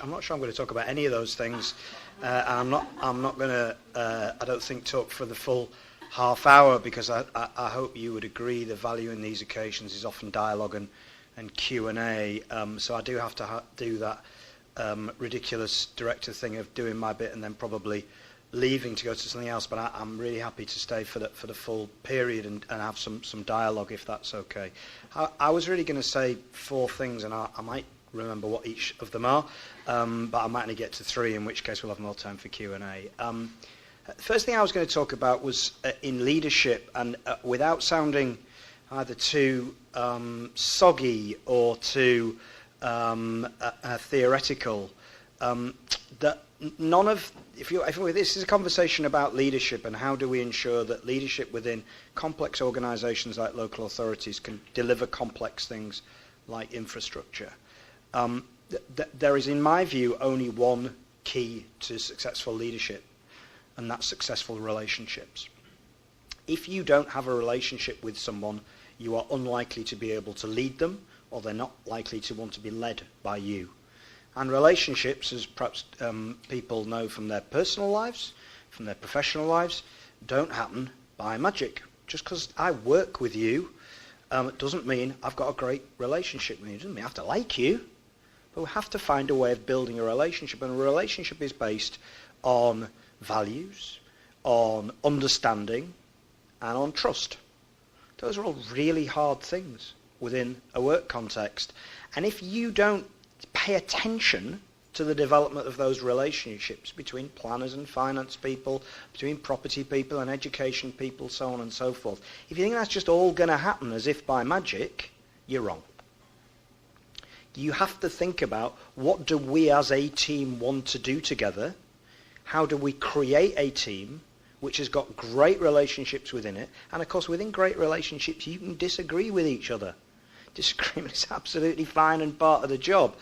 I'm not sure I'm going to talk about any of those things, and I'm not going to. I don't think talk for the full half hour, because I hope you would agree the value in these occasions is often dialogue and Q&A. So I do have to do that ridiculous director thing of doing my bit and then probably leaving to go to something else. But I'm really happy to stay for the full period and have some dialogue, if that's okay. I was really going to say 4 things, and I might remember what each of them are, but I might only get to 3, in which case we'll have more time for Q&A. First thing I was going to talk about was in leadership, and without sounding either too soggy or too theoretical, that none of, if this is a conversation about leadership and how do we ensure that leadership within complex organisations like local authorities can deliver complex things like infrastructure. There is, in my view, only one key to successful leadership, and that's successful relationships. If you don't have a relationship with someone, you are unlikely to be able to lead them, or they're not likely to want to be led by you. And relationships, as perhaps people know from their personal lives, from their professional lives, don't happen by magic. Just because I work with you doesn't mean I've got a great relationship with you. It doesn't mean I have to like you. But we have to find a way of building a relationship. And a relationship is based on values, on understanding, and on trust. Those are all really hard things within a work context. And if you don't pay attention to the development of those relationships between planners and finance people, between property people and education people, so on and so forth, if you think that's just all going to happen as if by magic, you're wrong. You have to think about, what do we as a team want to do together? How do we create a team which has got great relationships within it? And of course, within great relationships, you can disagree with each other. Disagreement is absolutely fine and part of the job.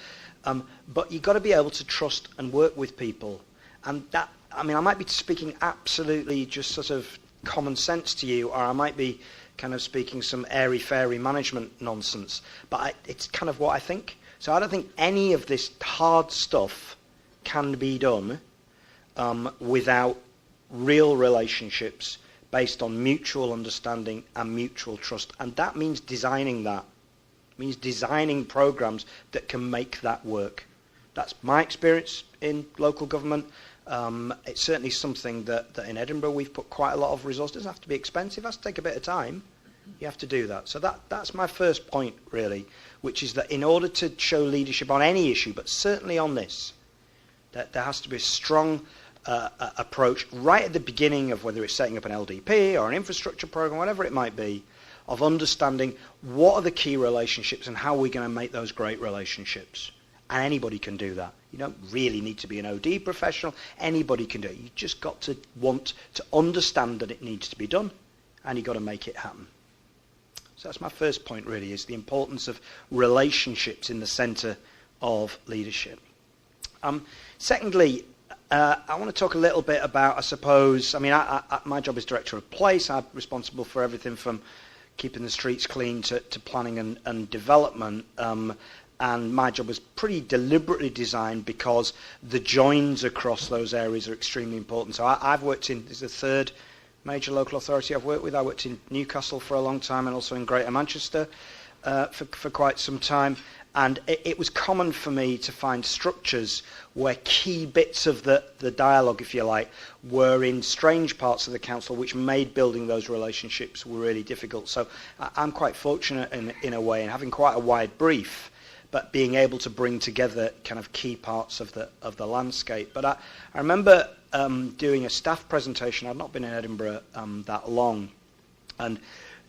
But you've got to be able to trust and work with people. And that, I mean, I might be speaking absolutely just sort of common sense to you, or I might be kind of speaking some airy-fairy management nonsense. But it's kind of what I think. So I don't think any of this hard stuff can be done without real relationships based on mutual understanding and mutual trust. And that means designing that. It means designing programs that can make that work. That's my experience in local government. It's certainly something that in Edinburgh we've put quite a lot of resources. It doesn't have to be expensive. It has to take a bit of time. You have to do that. So that's my first point, really, which is that in order to show leadership on any issue, but certainly on this, that there has to be a strong approach right at the beginning of whether it's setting up an LDP or an infrastructure program, whatever it might be, of understanding what are the key relationships and how we're going to make those great relationships. And anybody can do that. You don't really need to be an OD professional. Anybody can do it. You've just got to want to understand that it needs to be done, and you've got to make it happen. So that's my first point, really, is the importance of relationships in the centre of leadership. Secondly, I want to talk a little bit about, I suppose, I mean, my job is Director of Place. I'm responsible for everything from keeping the streets clean to planning and development. And my job was pretty deliberately designed because the joins across those areas are extremely important. So I've worked in, this is the third major local authority I've worked with. I worked in Newcastle for a long time and also in Greater Manchester for quite some time. And it was common for me to find structures where key bits of the dialogue, if you like, were in strange parts of the council, which made building those relationships were really difficult. So I'm quite fortunate in a way in having quite a wide brief, but being able to bring together kind of key parts of the landscape. But I remember doing a staff presentation. I'd not been in Edinburgh that long, and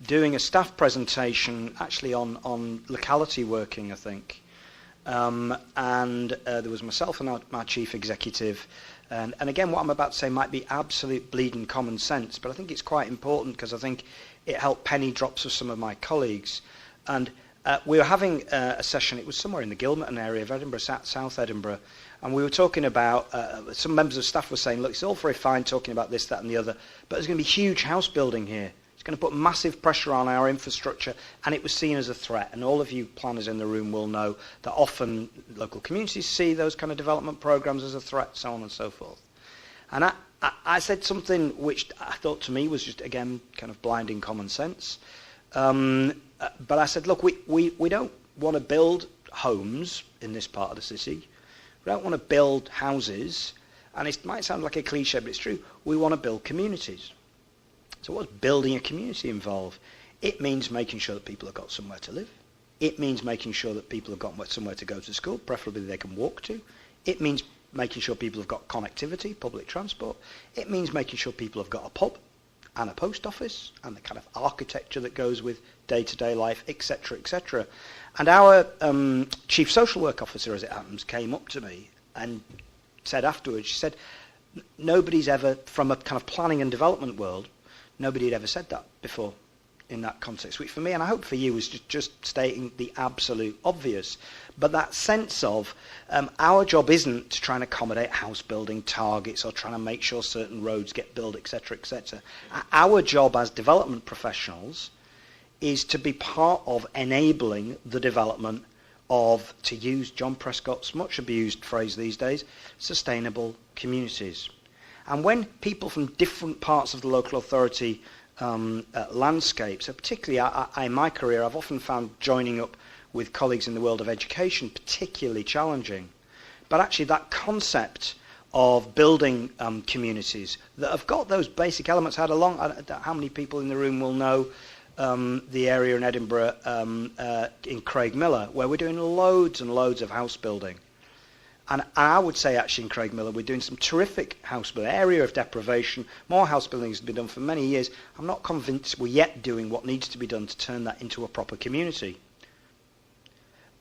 doing a staff presentation actually on locality working, I think. And there was myself and my chief executive. And again, what I'm about to say might be absolute bleeding common sense, but I think it's quite important because I think it helped penny drops of some of my colleagues. And we were having a session, it was somewhere in the Gilmerton area of Edinburgh, South Edinburgh, and we were talking about, some members of staff were saying, look, it's all very fine talking about this, that and the other, but there's going to be huge house building here. It's going to put massive pressure on our infrastructure, and it was seen as a threat. And all of you planners in the room will know that often local communities see those kind of development programs as a threat, so on and so forth. And I said something which I thought to me was just, again, kind of blinding common sense. But I said, look, we don't want to build homes in this part of the city. We don't want to build houses. And it might sound like a cliche, but it's true. We want to build communities. So what's building a community involve? It means making sure that people have got somewhere to live. It means making sure that people have got somewhere to go to school, preferably they can walk to. It means making sure people have got connectivity, public transport. It means making sure people have got a pub and a post office and the kind of architecture that goes with day-to-day life, etc., etc. And our chief social work officer, as it happens, came up to me and said afterwards, she said, nobody's ever, from a kind of planning and development world, nobody had ever said that before in that context, which for me, and I hope for you, was just stating the absolute obvious. But that sense of our job isn't to try and accommodate house building targets or trying to make sure certain roads get built, etc., etc. Our job as development professionals is to be part of enabling the development of, to use John Prescott's much abused phrase these days, sustainable communities. And when people from different parts of the local authority landscape, so particularly in my career, I've often found joining up with colleagues in the world of education particularly challenging. But actually that concept of building communities that have got those basic elements, how many people in the room will know the area in Edinburgh in Craigmillar, where we're doing loads and loads of house building. And I would say actually in Craigmillar we're doing some terrific house building, area of deprivation, more house building has been done for many years. I'm not convinced we're yet doing what needs to be done to turn that into a proper community.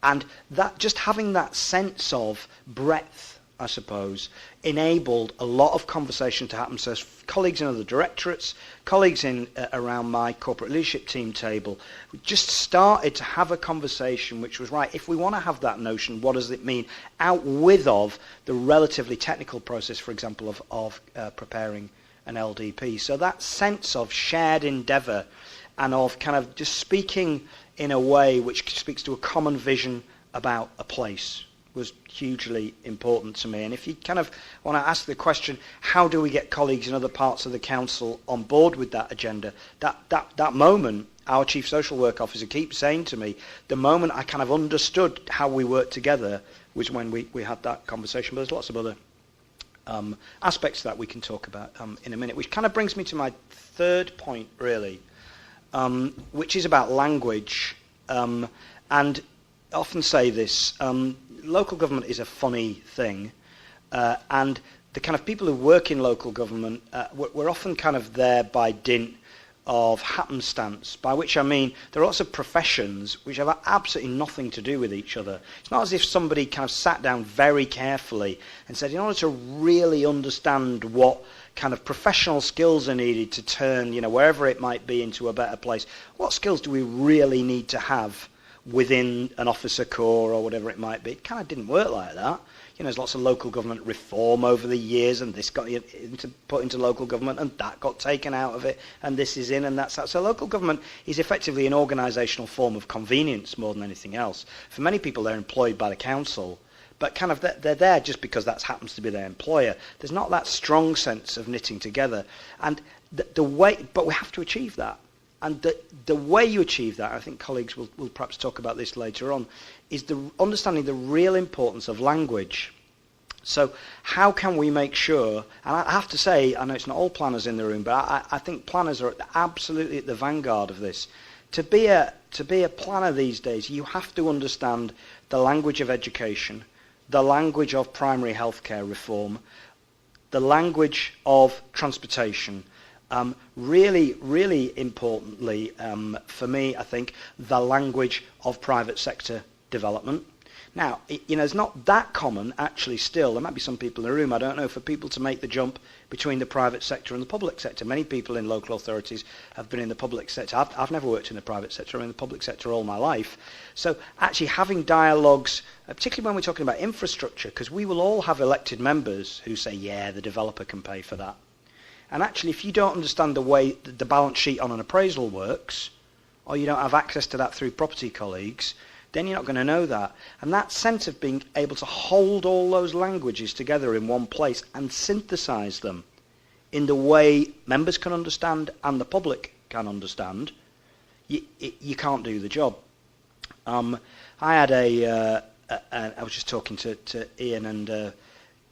And that, just having that sense of breadth, I suppose, enabled a lot of conversation to happen. So colleagues in other directorates, colleagues in around my corporate leadership team table, we just started to have a conversation which was, right, if we want to have that notion, what does it mean? Out with of the relatively technical process, for example, of preparing an LDP. So that sense of shared endeavour and of kind of just speaking in a way which speaks to a common vision about a place was hugely important to me. And if you kind of want to ask the question, how do we get colleagues in other parts of the council on board with that agenda, that moment, our chief social work officer keeps saying to me, the moment I kind of understood how we worked together was when we had that conversation. But there's lots of other aspects that we can talk about in a minute, which kind of brings me to my third point, really, which is about language. And I often say this, local government is a funny thing, and the kind of people who work in local government, we're often kind of there by dint of happenstance, by which I mean there are lots of professions which have absolutely nothing to do with each other. It's not as if somebody kind of sat down very carefully and said, in order to really understand what kind of professional skills are needed to turn, wherever it might be, into a better place, what skills do we really need to have within an officer corps or whatever it might be? It kind of didn't work like that. There's lots of local government reform over the years, and this got put into local government, and that got taken out of it, and this is in, and that's out. So local government is effectively an organisational form of convenience more than anything else. For many people, they're employed by the council, but kind of they're there just because that happens to be their employer. There's not that strong sense of knitting together, and the way, but we have to achieve that. And the way you achieve that, I think colleagues will perhaps talk about this later on, is the understanding the real importance of language. So how can we make sure, and I have to say, I know it's not all planners in the room, but I think planners are absolutely at the vanguard of this. To be a planner these days, you have to understand the language of education, the language of primary healthcare reform, the language of transportation. Really, really importantly, for me, I think, the language of private sector development. Now, it's not that common, actually, still. There might be some people in the room, I don't know, for people to make the jump between the private sector and the public sector. Many people in local authorities have been in the public sector. I've never worked in the private sector. I'm in the public sector all my life. So actually having dialogues, particularly when we're talking about infrastructure, because we will all have elected members who say, yeah, the developer can pay for that. And actually, if you don't understand the way the balance sheet on an appraisal works, or you don't have access to that through property colleagues, then you're not going to know that. And that sense of being able to hold all those languages together in one place and synthesize them in the way members can understand and the public can understand, you can't do the job. I had I was just talking to Ian and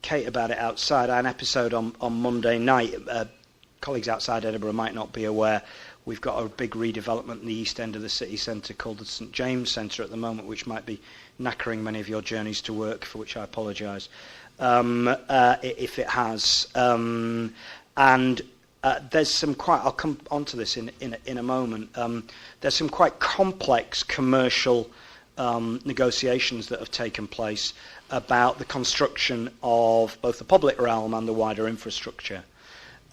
Kate about it outside. I had an episode on Monday night. Colleagues outside Edinburgh might not be aware. We've got a big redevelopment in the east end of the city centre called the St James Centre at the moment, which might be knackering many of your journeys to work, for which I apologise if it has. There's some quite, I'll come onto this in a moment, there's some quite complex commercial negotiations that have taken place about the construction of both the public realm and the wider infrastructure.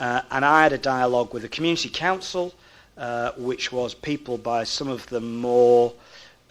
And I had a dialogue with the community council, which was peopled by some of the more,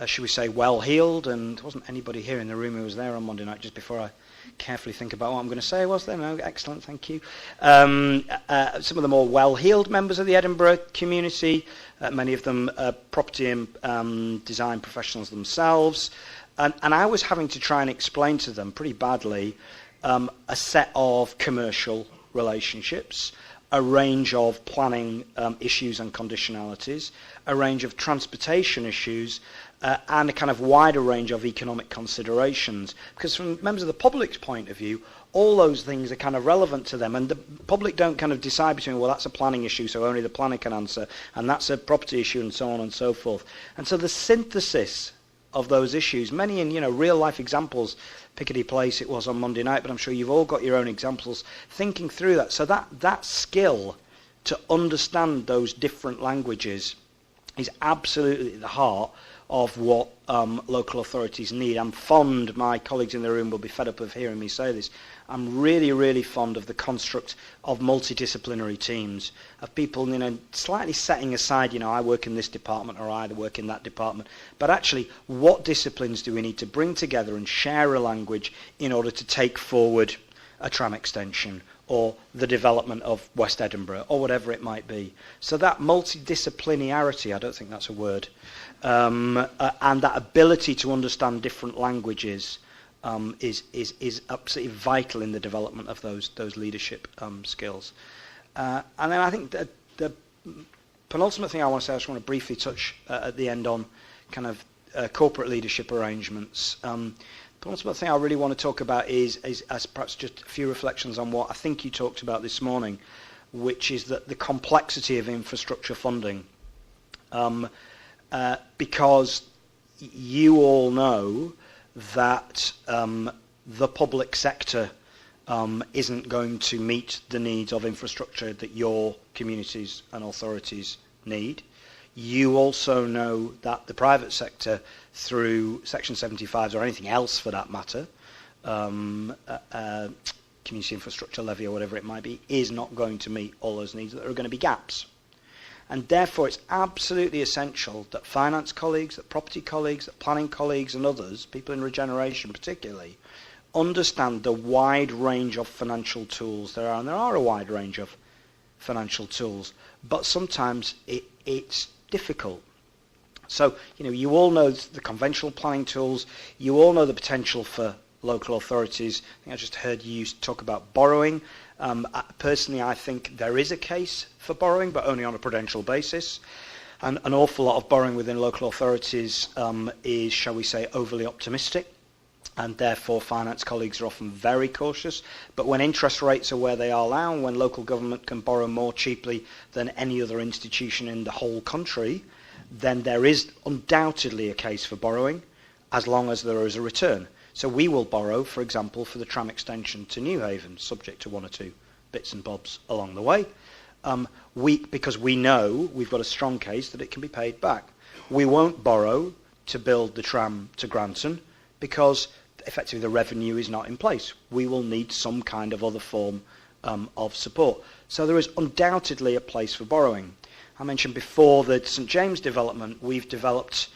should we say, well-heeled, and there wasn't anybody here in the room who was there on Monday night, just before I carefully think about what I'm going to say. Was there? No, excellent, thank you. Some of the more well-heeled members of the Edinburgh community, many of them property and design professionals themselves, and I was having to try and explain to them pretty badly a set of commercial relationships, a range of planning issues and conditionalities, a range of transportation issues, and a kind of wider range of economic considerations. Because from members of the public's point of view, all those things are kind of relevant to them, and the public don't kind of decide between, well, that's a planning issue, so only the planner can answer, and that's a property issue, and so on and so forth. And so the synthesis of those issues, many in real life examples, Piccadilly Place it was on Monday night, but I'm sure you've all got your own examples, thinking through that. So that skill to understand those different languages is absolutely at the heart of what local authorities need. I'm fond, my colleagues in the room will be fed up of hearing me say this, I'm really, really fond of the construct of multidisciplinary teams, of people, slightly setting aside, I work in this department or I work in that department, but actually, what disciplines do we need to bring together and share a language in order to take forward a tram extension or the development of West Edinburgh or whatever it might be. So that multidisciplinarity, I don't think that's a word, and that ability to understand different languages is absolutely vital in the development of those leadership skills. And then I think that the penultimate thing I want to say, I just want to briefly touch at the end on kind of corporate leadership arrangements. The penultimate thing I really want to talk about is perhaps just a few reflections on what I think you talked about this morning, which is that the complexity of infrastructure funding. Because you all know that the public sector isn't going to meet the needs of infrastructure that your communities and authorities need. You also know that the private sector, through Section 75s or anything else for that matter, community infrastructure levy or whatever it might be, is not going to meet all those needs. There are going to be gaps. And therefore it's absolutely essential that finance colleagues, that property colleagues, that planning colleagues and others, people in regeneration particularly, understand the wide range of financial tools there are. And there are a wide range of financial tools, but sometimes it's difficult. So, you all know the conventional planning tools, you all know the potential for local authorities. I think I just heard you talk about borrowing. Personally, I think there is a case for borrowing, but only on a prudential basis. And an awful lot of borrowing within local authorities is, shall we say, overly optimistic. And therefore, finance colleagues are often very cautious. But when interest rates are where they are now, and when local government can borrow more cheaply than any other institution in the whole country, then there is undoubtedly a case for borrowing, as long as there is a return. So we will borrow, for example, for the tram extension to Newhaven, subject to one or two bits and bobs along the way, because we know we've got a strong case that it can be paid back. We won't borrow to build the tram to Granton because effectively the revenue is not in place. We will need some kind of other form of support. So there is undoubtedly a place for borrowing. I mentioned before the St James development. We've developed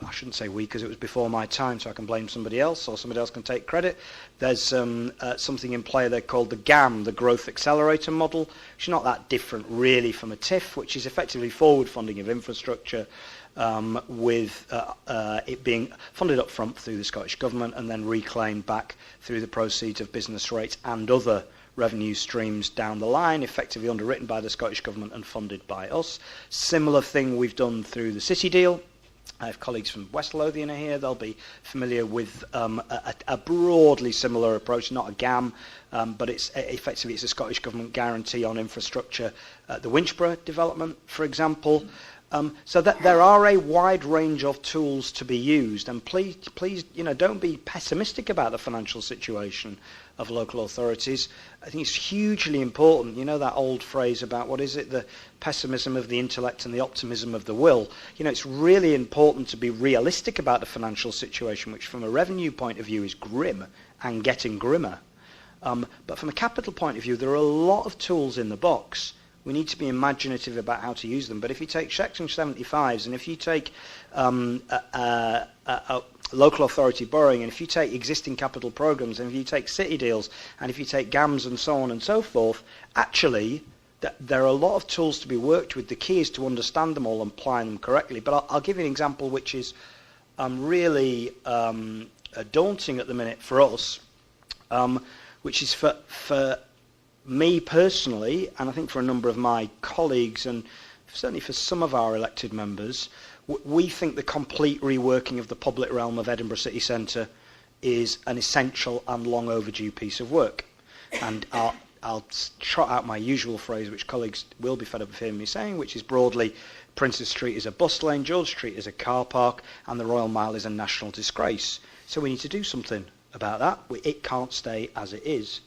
I shouldn't say we because it was before my time, so I can blame somebody else, or somebody else can take credit. There's something in play there called the GAM, the Growth Accelerator Model, which is not that different really from a TIF, which is effectively forward funding of infrastructure, with it being funded up front through the Scottish Government and then reclaimed back through the proceeds of business rates and other revenue streams down the line, effectively underwritten by the Scottish Government and funded by us. Similar thing we've done through the City deal. I have colleagues from West Lothian here. They'll be familiar with a broadly similar approach, not a GAM, but it's effectively it's a Scottish Government guarantee on infrastructure. The Winchborough development, for example. So that there are a wide range of tools to be used, and please, don't be pessimistic about the financial situation of local authorities. I think it's hugely important. You know that old phrase about, what is it, the pessimism of the intellect and the optimism of the will. It's really important to be realistic about the financial situation, which from a revenue point of view is grim and getting grimmer. But from a capital point of view, there are a lot of tools in the box. We need to be imaginative about how to use them. But if you take Section 75s, and if you take local authority borrowing, and if you take existing capital programs, and if you take city deals, and if you take GAMs and so on and so forth, actually there are a lot of tools to be worked with. The key is to understand them all and apply them correctly. But I'll give you an example which is really daunting at the minute for us, which is for me personally, and I think for a number of my colleagues, and certainly for some of our elected members, we think the complete reworking of the public realm of Edinburgh City Centre is an essential and long overdue piece of work. And I'll trot out my usual phrase, which colleagues will be fed up of hearing me saying, which is broadly, Princess Street is a bus lane, George Street is a car park, and the Royal Mile is a national disgrace. So we need to do something about that. It can't stay as it is.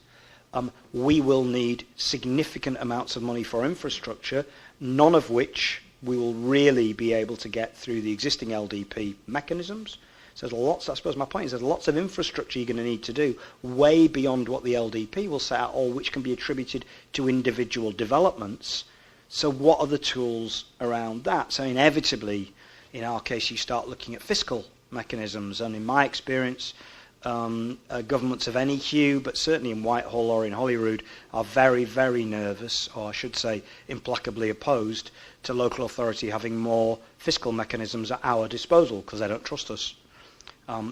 We will need significant amounts of money for infrastructure, none of which we will really be able to get through the existing LDP mechanisms. So there's lots, I suppose my point is there's lots of infrastructure you're going to need to do way beyond what the LDP will set out, or which can be attributed to individual developments. So what are the tools around that? So inevitably, in our case, you start looking at fiscal mechanisms, and in my experience, governments of any hue, but certainly in Whitehall or in Holyrood, are very, very nervous, or I should say implacably opposed to local authority having more fiscal mechanisms at our disposal, because they don't trust us.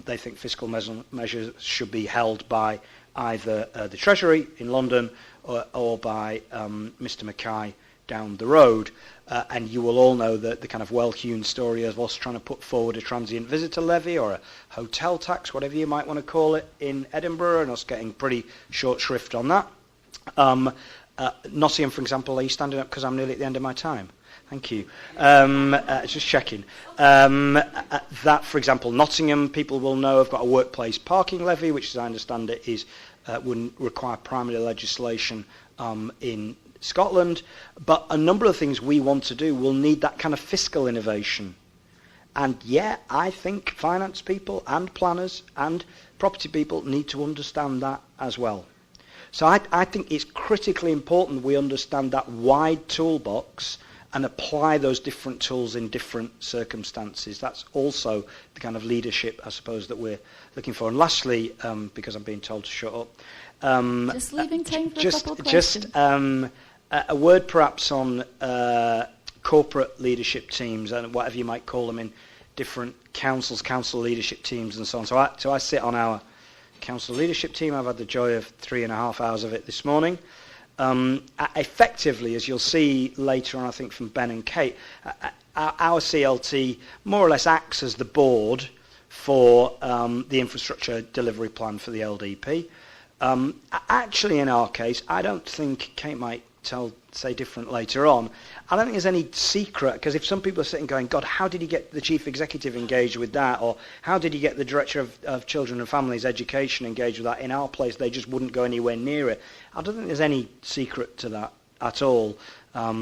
They think fiscal measures should be held by either the Treasury in London or by Mr Mackay down the road. And you will all know that the kind of well-hewn story of us trying to put forward a transient visitor levy or a hotel tax, whatever you might want to call it, in Edinburgh, and us getting pretty short shrift on that. Nottingham, for example, are you standing up because I'm nearly at the end of my time? Thank you. Just checking. That, for example, Nottingham, people will know, have got a workplace parking levy, which, as I understand it, wouldn't require primary legislation in Scotland, but a number of things we want to do will need that kind of fiscal innovation. And yeah, I think finance people and planners and property people need to understand that as well. So I think it's critically important we understand that wide toolbox and apply those different tools in different circumstances. That's also the kind of leadership, I suppose, that we're looking for. And lastly, because I'm being told to shut up, just leaving time for a couple of questions. A word perhaps on corporate leadership teams and whatever you might call them in different councils, council leadership teams and so on. So I sit on our council leadership team. I've had the joy of 3.5 hours of it this morning. Effectively, as you'll see later on, I think from Ben and Kate, our CLT more or less acts as the board for the infrastructure delivery plan for the LDP. Actually, in our case, I don't think, Kate might say different later on, I don't think there's any secret, because if some people are sitting going, God, how did he get the chief executive engaged with that, or how did he get the director of children and families education engaged with that? In our place, they just wouldn't go anywhere near it. I don't think there's any secret to that at all. I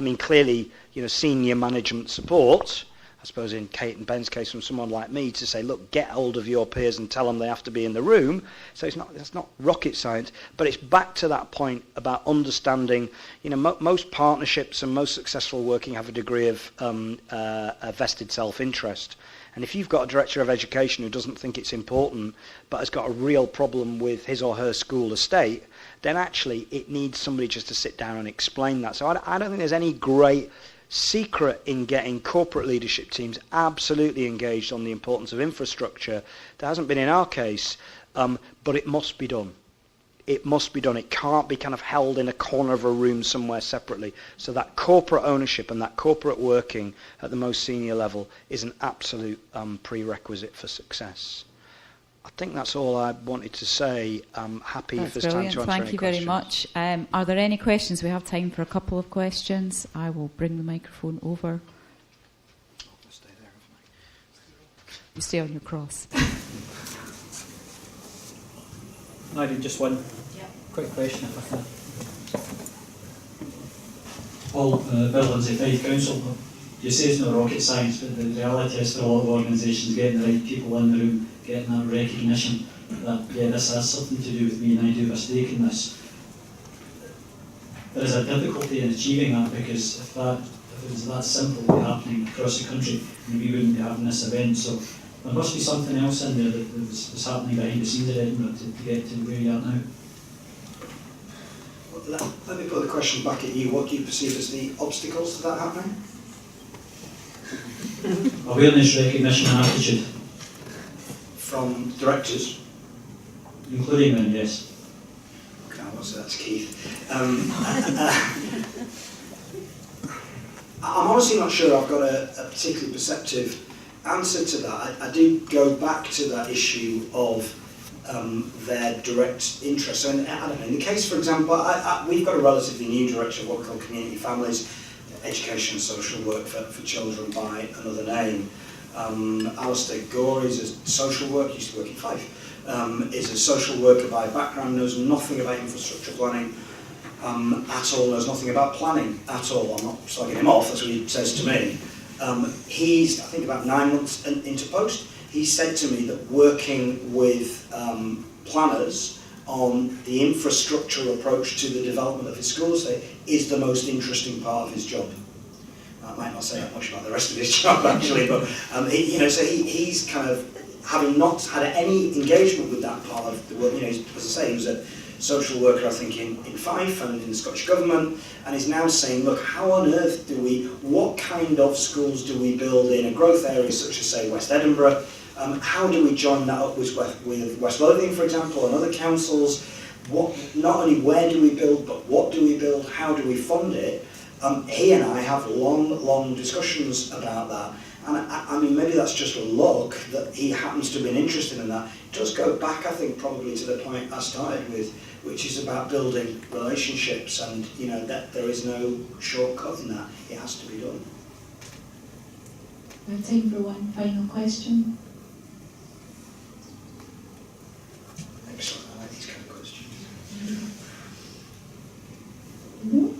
mean, clearly, senior management support, I suppose in Kate and Ben's case, from someone like me to say, look, get hold of your peers and tell them they have to be in the room. So it's not rocket science, but it's back to that point about understanding, most partnerships and most successful working have a degree of vested self-interest. And if you've got a director of education who doesn't think it's important but has got a real problem with his or her school estate, then actually it needs somebody just to sit down and explain that. So I don't think there's any great secret in getting corporate leadership teams absolutely engaged on the importance of infrastructure. That hasn't been in our case, but it must be done. It must be done. It can't be kind of held in a corner of a room somewhere separately. So that corporate ownership and that corporate working at the most senior level is an absolute prerequisite for success. I think that's all I wanted to say. I'm happy if there's time to answer any questions. Thank you very much. Are there any questions? We have time for a couple of questions. I will bring the microphone over. I'll stay there, haven't I? You stay on your cross. I did just one quick question, if I can. Paul, Bill Lindsay, Fife Council. You say it's not rocket science, but the reality is for a lot of organisations getting the right people in the room, getting that recognition that, yeah, this has something to do with me and I do have a stake in this. There is a difficulty in achieving that, because if it was that simple happening across the country, we wouldn't be having this event. So there must be something else in there that was happening behind the scenes at Edinburgh to get to where you are now. Let me put the question back at you. What do you perceive as the obstacles to that happening? Awareness, recognition and attitude. From directors? Including them, yes. Okay, so that's Keith. I'm honestly not sure I've got a particularly perceptive answer to that. I do go back to that issue of their direct interest. And I don't know, in the case, for example, we've got a relatively new director of what we call community families, education and social work for children by another name. Alistair Gore is a social worker, used to work in Fife, is a social worker by background, knows nothing about infrastructure planning at all, knows nothing about planning at all. I'm not slagging him off, that's what he says to me. He's, I think, about 9 months into post. He said to me that working with planners on the infrastructure approach to the development of his school estate is the most interesting part of his job. I might not say that much about the rest of his job, actually, but he's kind of, having not had any engagement with that part of the work, as I say, he was a social worker, I think, in Fife and in the Scottish Government, and is now saying, look, how on earth what kind of schools do we build in a growth area such as, say, West Edinburgh? How do we join that up with West Lothian, for example, and other councils? Not only where do we build, but what do we build? How do we fund it? He and I have long discussions about that. And I mean, maybe that's just a luck that he happens to have been interested in that. It does go back, I think, probably to the point I started with, which is about building relationships, and that there is no shortcut in that. It has to be done. We have time for one final question. Excellent. I like these kind of questions. Mm-hmm.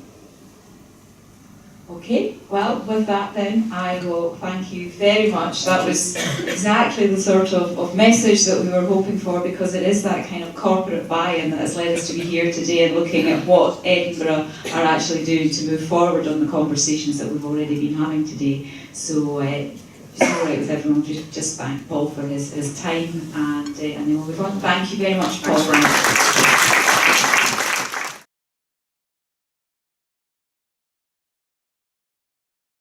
Okay, well, with that then, I will thank you very much. That was exactly the sort of message that we were hoping for, because it is that kind of corporate buy-in that has led us to be here today and looking at what Edinburgh are actually doing to move forward on the conversations that we've already been having today. So, if it's all right with everyone, just thank Paul for his time, and then we'll move on. Thank you very much, Paul.